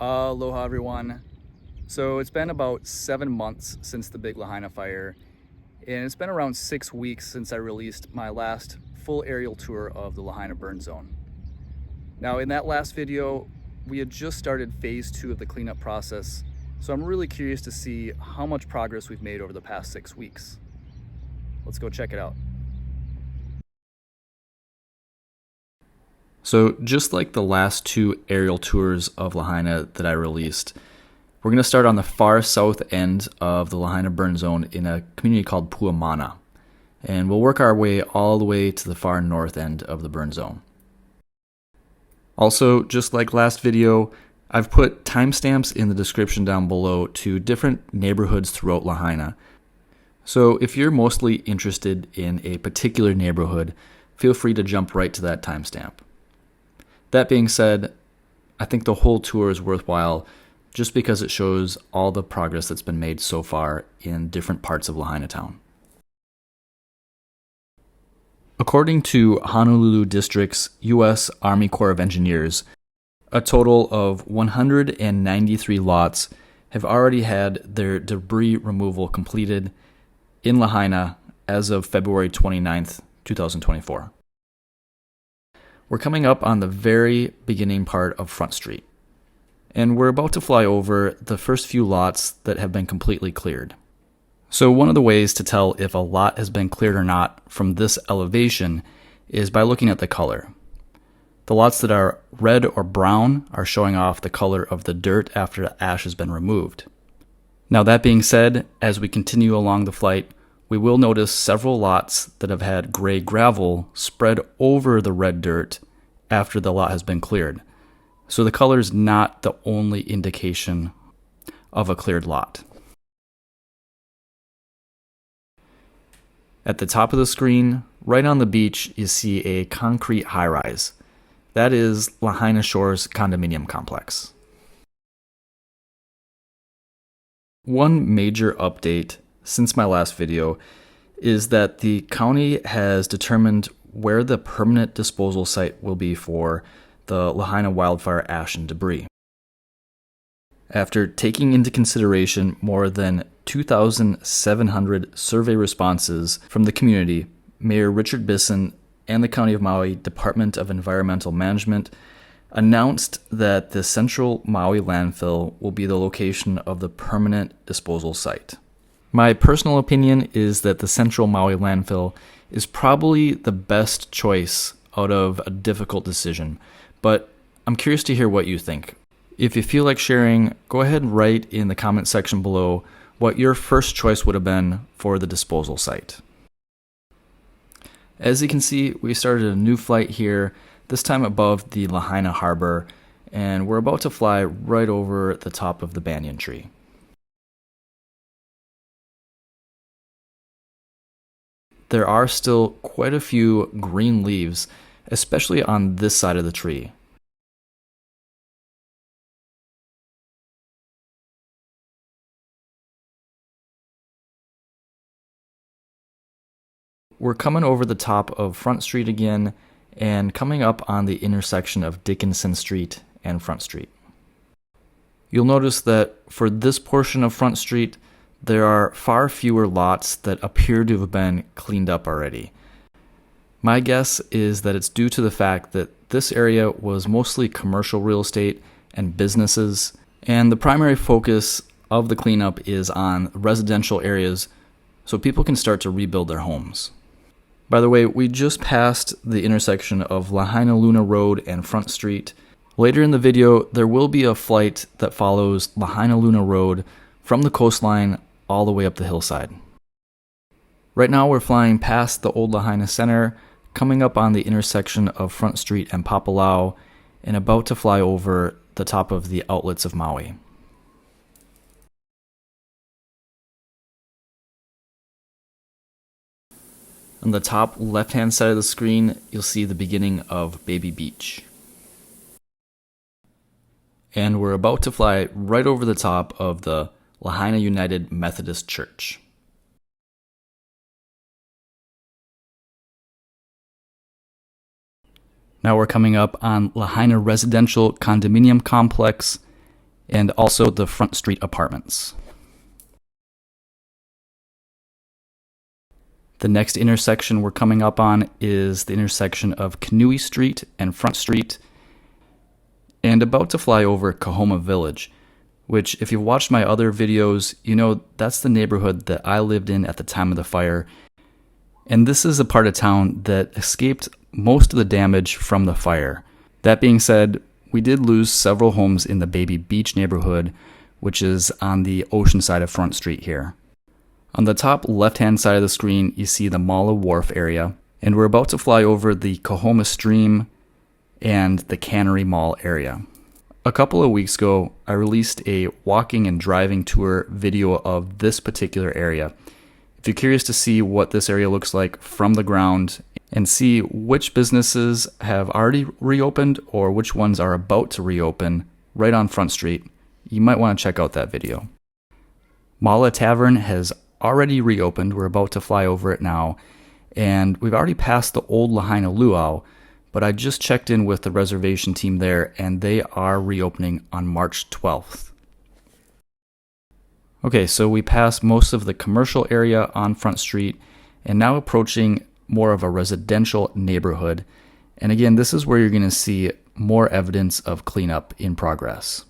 Aloha everyone. So it's been about 7 months since the big Lahaina fire, and it's been around 6 weeks since I released my last full aerial tour of the Lahaina burn zone. Now in that last video, we had just started phase 2 of the cleanup process, so I'm really curious to see how much progress we've made over the past 6 weeks. Let's go check it out. So just like the last 2 aerial tours of Lahaina that I released, we're going to start on the far south end of the Lahaina burn zone in a community called Puamana. And we'll work our way all the way to the far north end of the burn zone. Also, just like last video, I've put timestamps in the description down below to different neighborhoods throughout Lahaina. So if you're mostly interested in a particular neighborhood, feel free to jump right to that timestamp. That being said, I think the whole tour is worthwhile just because it shows all the progress that's been made so far in different parts of Lahaina town. According to Honolulu District's U.S. Army Corps of Engineers, a total of 193 lots have already had their debris removal completed in Lahaina as of February 29th, 2024. We're coming up on the very beginning part of Front Street, and we're about to fly over the first few lots that have been completely cleared. So one of the ways to tell if a lot has been cleared or not from this elevation is by looking at the color. The lots that are red or brown are showing off the color of the dirt after the ash has been removed. Now that being said, as we continue along the flight, we will notice several lots that have had gray gravel spread over the red dirt after the lot has been cleared. So the color is not the only indication of a cleared lot. At the top of the screen, right on the beach, you see a concrete high-rise. That is Lahaina Shores condominium complex. One major update since my last video is that the county has determined where the permanent disposal site will be for the Lahaina wildfire ash and debris. After taking into consideration more than 2,700 survey responses from the community, Mayor Richard Bisson and the County of Maui Department of Environmental Management announced that the Central Maui landfill will be the location of the permanent disposal site. My personal opinion is that the Central Maui landfill is probably the best choice out of a difficult decision, but I'm curious to hear what you think. If you feel like sharing, go ahead and write in the comment section below what your first choice would have been for the disposal site. As you can see, we started a new flight here, this time above the Lahaina Harbor, and we're about to fly right over the top of the Banyan Tree. There are still quite a few green leaves, especially on this side of the tree. We're coming over the top of Front Street again and coming up on the intersection of Dickenson Street and Front Street. You'll notice that for this portion of Front Street, there are far fewer lots that appear to have been cleaned up already. My guess is that it's due to the fact that this area was mostly commercial real estate and businesses, and the primary focus of the cleanup is on residential areas so people can start to rebuild their homes. By the way, we just passed the intersection of Lahainaluna Road and Front Street. Later in the video, there will be a flight that follows Lahainaluna Road from the coastline all the way up the hillside. Right now we're flying past the old Lahaina Center, coming up on the intersection of Front Street and Papalau, and about to fly over the top of the outlets of Maui. On the top left-hand side of the screen, you'll see the beginning of Baby Beach. And we're about to fly right over the top of the Lahaina United Methodist Church. Now we're coming up on Lahaina Residential Condominium Complex, and also the Front Street apartments. The next intersection we're coming up on is the intersection of Cannery Street and Front Street, and about to fly over Kahoma Village, which, if you've watched my other videos, you know that's the neighborhood that I lived in at the time of the fire. And this is a part of town that escaped most of the damage from the fire. That being said, we did lose several homes in the Baby Beach neighborhood, which is on the ocean side of Front Street here. On the top left-hand side of the screen, you see the Mala Wharf area, and we're about to fly over the Kahoma Stream and the Cannery Mall area. A couple of weeks ago, I released a walking and driving tour video of this particular area. If you're curious to see what this area looks like from the ground and see which businesses have already reopened or which ones are about to reopen right on Front Street, you might want to check out that video. Mala Tavern has already reopened. We're about to fly over it now, and we've already passed the old Lahaina Luau, but I just checked in with the reservation team there, and they are reopening on March 12th. Okay, so we passed most of the commercial area on Front Street and now approaching more of a residential neighborhood. And again, this is where you're going to see more evidence of cleanup in progress.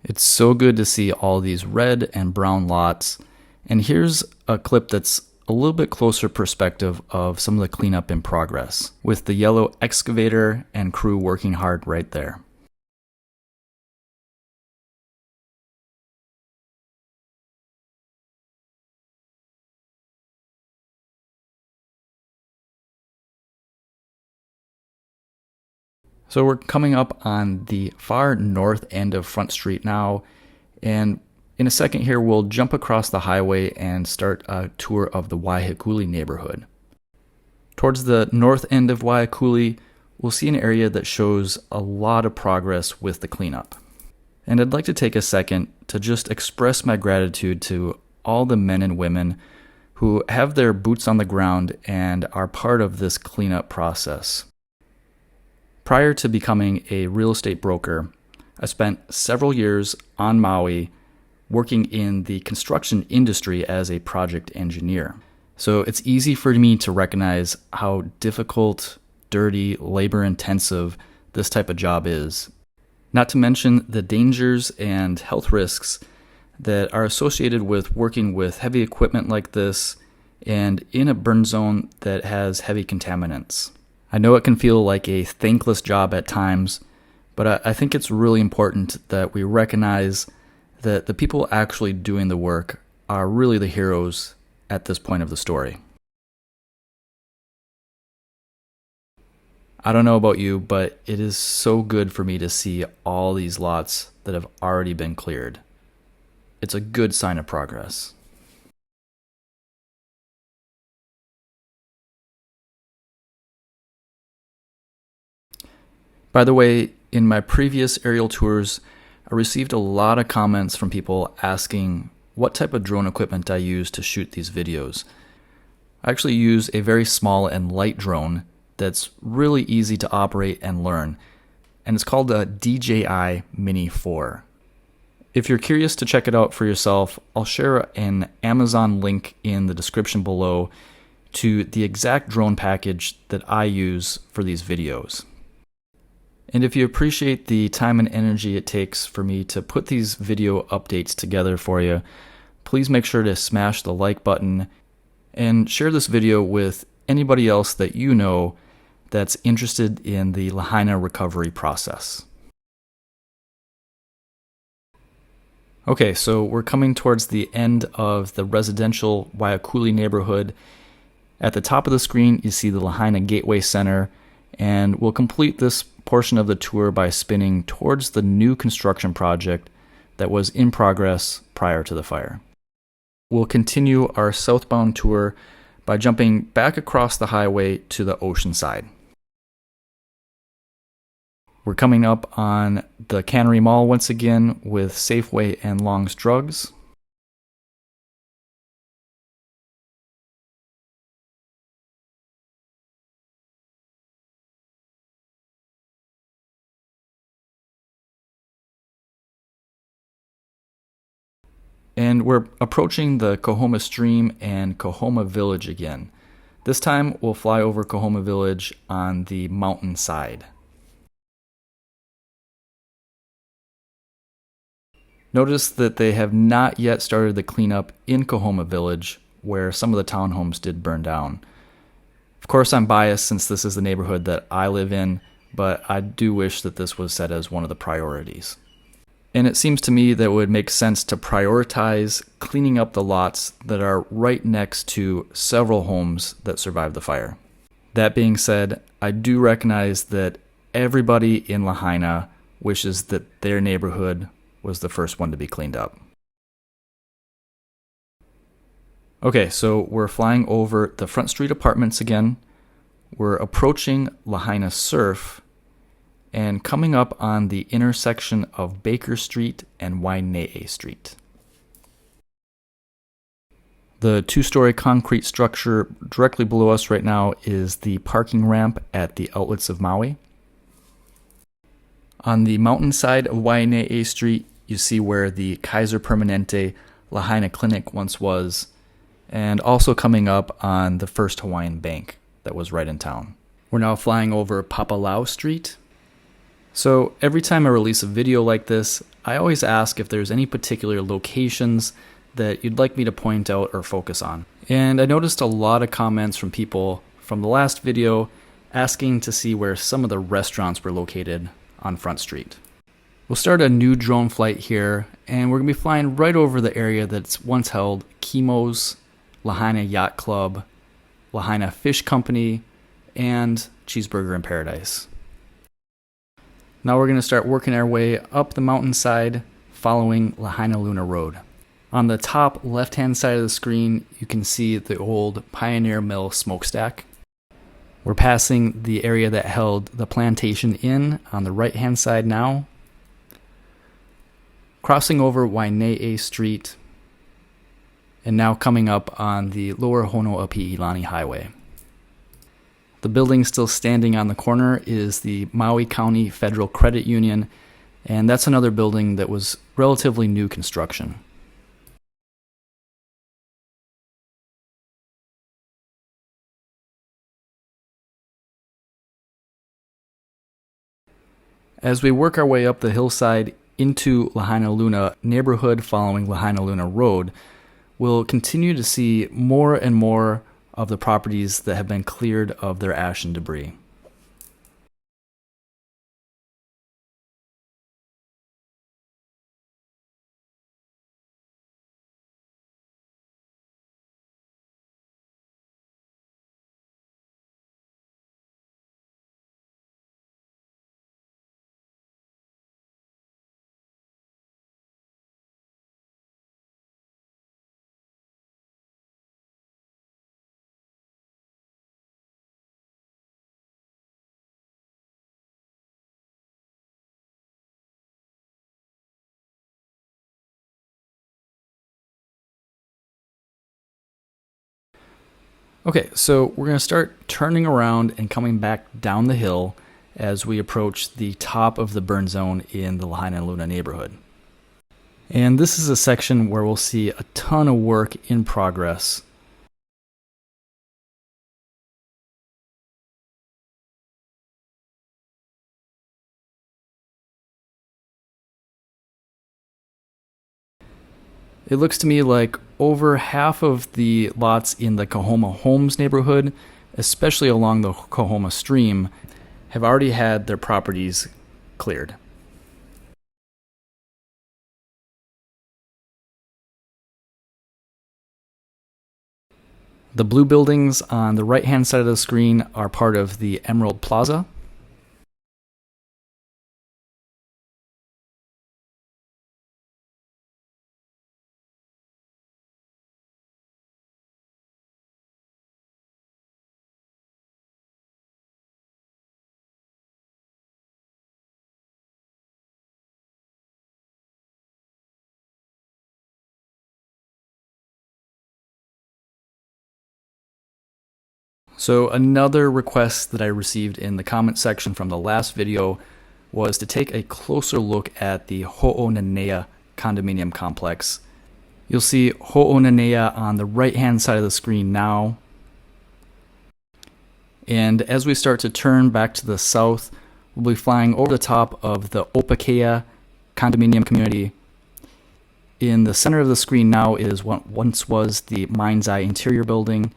It's so good to see all these red and brown lots. And here's a clip that's a little bit closer perspective of some of the cleanup in progress, with the yellow excavator and crew working hard right there. So we're coming up on the far north end of Front Street now, and in a second here we'll jump across the highway and start a tour of the Wahikuli neighborhood. Towards the north end of Wahikuli, we'll see an area that shows a lot of progress with the cleanup. And I'd like to take a second to just express my gratitude to all the men and women who have their boots on the ground and are part of this cleanup process. Prior to becoming a real estate broker, I spent several years on Maui working in the construction industry as a project engineer. So it's easy for me to recognize how difficult, dirty, labor-intensive this type of job is. Not to mention the dangers and health risks that are associated with working with heavy equipment like this and in a burn zone that has heavy contaminants. I know it can feel like a thankless job at times, but I think it's really important that we recognize that the people actually doing the work are really the heroes at this point of the story. I don't know about you, but it is so good for me to see all these lots that have already been cleared. It's a good sign of progress. By the way, in my previous aerial tours, I received a lot of comments from people asking what type of drone equipment I use to shoot these videos. I actually use a very small and light drone that's really easy to operate and learn, and it's called a DJI Mini 4. If you're curious to check it out for yourself, I'll share an Amazon link in the description below to the exact drone package that I use for these videos. And if you appreciate the time and energy it takes for me to put these video updates together for you, please make sure to smash the like button and share this video with anybody else that you know that's interested in the Lahaina recovery process. Okay, so we're coming towards the end of the residential Wahikuli neighborhood. At the top of the screen, you see the Lahaina Gateway Center, and we'll complete this portion of the tour by spinning towards the new construction project that was in progress prior to the fire. We'll continue our southbound tour by jumping back across the highway to the ocean side. We're coming up on the Cannery Mall once again with Safeway and Long's Drugs. And we're approaching the Kahoma Stream and Kahoma Village again. This time we'll fly over Kahoma Village on the mountain side. Notice that they have not yet started the cleanup in Kahoma Village, where some of the townhomes did burn down. Of course, I'm biased since this is the neighborhood that I live in, but I do wish that this was set as one of the priorities. And it seems to me that it would make sense to prioritize cleaning up the lots that are right next to several homes that survived the fire. That being said, I do recognize that everybody in Lahaina wishes that their neighborhood was the first one to be cleaned up. Okay, so we're flying over the Front Street apartments again. We're approaching Lahaina Surf and coming up on the intersection of Baker Street and Waine'e Street. The two-story concrete structure directly below us right now is the parking ramp at the outlets of Maui. On the mountainside of Waine'e Street, you see where the Kaiser Permanente Lahaina Clinic once was, and also coming up on the First Hawaiian Bank that was right in town. We're now flying over Papalau Street. So every time I release a video like this, I always ask if there's any particular locations that you'd like me to point out or focus on. And I noticed a lot of comments from people from the last video asking to see where some of the restaurants were located on Front Street. We'll start a new drone flight here, and we're going to be flying right over the area that's once held Kimo's, Lahaina Yacht Club, Lahaina Fish Company, and Cheeseburger In Paradise. Now we're going to start working our way up the mountainside following Lahainaluna Road. On the top left-hand side of the screen, you can see the old Pioneer Mill smokestack. We're passing the area that held the Plantation Inn on the right-hand side now. Crossing over Waine'e Street, and now coming up on the lower Honoapi'ilani Highway. The building still standing on the corner is the Maui County Federal Credit Union, and that's another building that was relatively new construction. As we work our way up the hillside into Lahainaluna Neighborhood following Lahainaluna Road, we'll continue to see more and more of the properties that have been cleared of their ash and debris. Okay, so we're going to start turning around and coming back down the hill as we approach the top of the burn zone in the Lahainaluna neighborhood. And this is a section where we'll see a ton of work in progress. It looks to me like over half of the lots in the Kahoma Homes neighborhood, especially along the Kahoma Stream, have already had their properties cleared. The blue buildings on the right-hand side of the screen are part of the Emerald Plaza. So another request that I received in the comment section from the last video was to take a closer look at the Ho'onanea condominium complex. You'll see Hoonanea on the right-hand side of the screen now. And as we start to turn back to the south, we'll be flying over the top of the Opukea condominium community. In the center of the screen now is what once was the Mind's Eye interior building,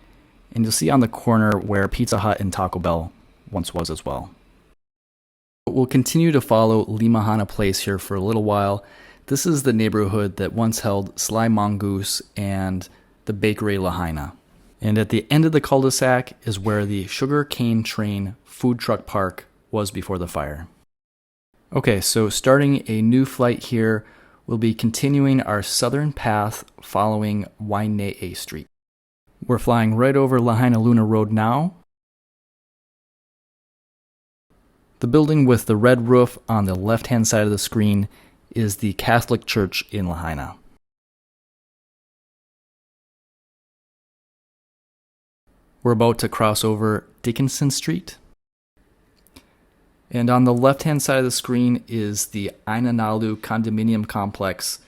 and you'll see on the corner where Pizza Hut and Taco Bell once was as well. We'll continue to follow Limahana Place here for a little while. This is the neighborhood that once held Sly Mongoose and the Bakery Lahaina. And at the end of the cul-de-sac is where the Sugar Cane Train food truck park was before the fire. Okay, so starting a new flight here, we'll be continuing our southern path following Wainae Street. We're flying right over Lahainaluna Road now. The building with the red roof on the left-hand side of the screen is the Catholic Church in Lahaina. We're about to cross over Dickenson Street. And on the left-hand side of the screen is the Aina Nalu condominium complex.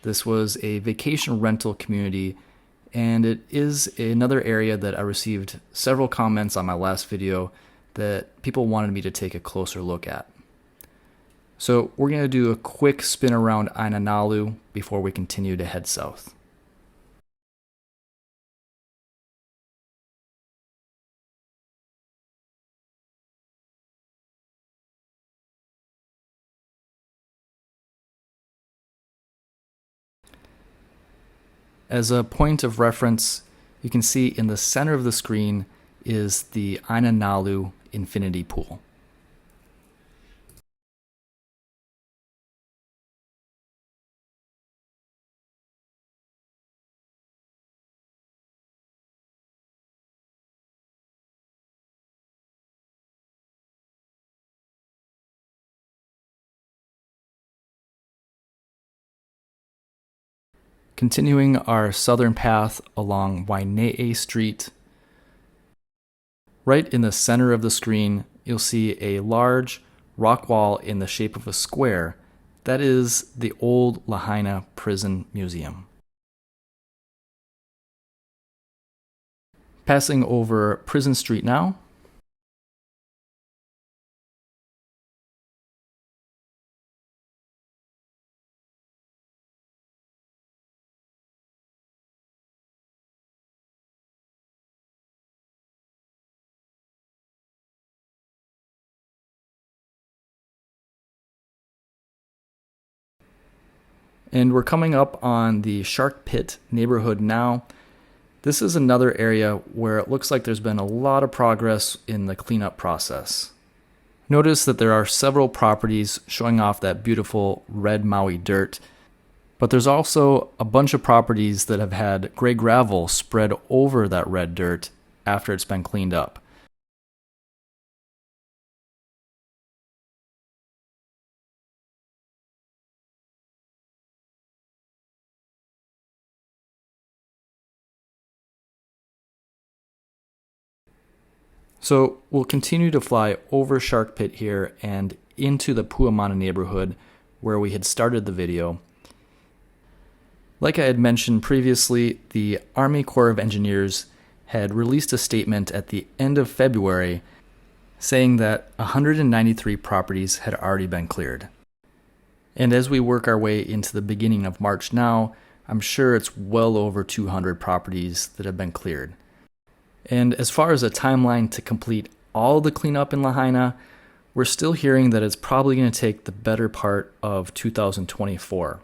This was a vacation rental community, and it is another area that I received several comments on my last video that people wanted me to take a closer look at. So we're going to do a quick spin around Aina Nalu before we continue to head south. As a point of reference, you can see in the center of the screen is the Aina Nalu infinity pool. Continuing our southern path along Wainae Street, right in the center of the screen, you'll see a large rock wall in the shape of a square. That is the old Lahaina Prison Museum. Passing over Prison Street now. And we're coming up on the Shark Pit neighborhood now. This is another area where it looks like there's been a lot of progress in the cleanup process. Notice that there are several properties showing off that beautiful red Maui dirt, but there's also a bunch of properties that have had gray gravel spread over that red dirt after it's been cleaned up. So we'll continue to fly over Shark Pit here and into the Puamana neighborhood where we had started the video. Like I had mentioned previously, the Army Corps of Engineers had released a statement at the end of February saying that 193 properties had already been cleared. And as we work our way into the beginning of March now, I'm sure it's well over 200 properties that have been cleared. And as far as a timeline to complete all the cleanup in Lahaina, we're still hearing that it's probably going to take the better part of 2024.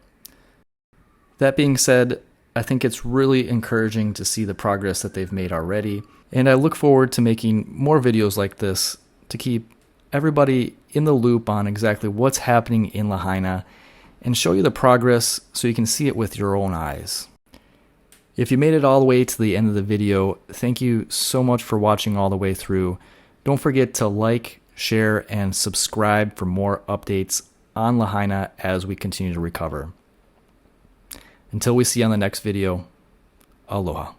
That being said, I think it's really encouraging to see the progress that they've made already, and I look forward to making more videos like this to keep everybody in the loop on exactly what's happening in Lahaina and show you the progress so you can see it with your own eyes. If you made it all the way to the end of the video, thank you so much for watching all the way through. Don't forget to like, share, and subscribe for more updates on Lahaina as we continue to recover. Until we see you on the next video, aloha.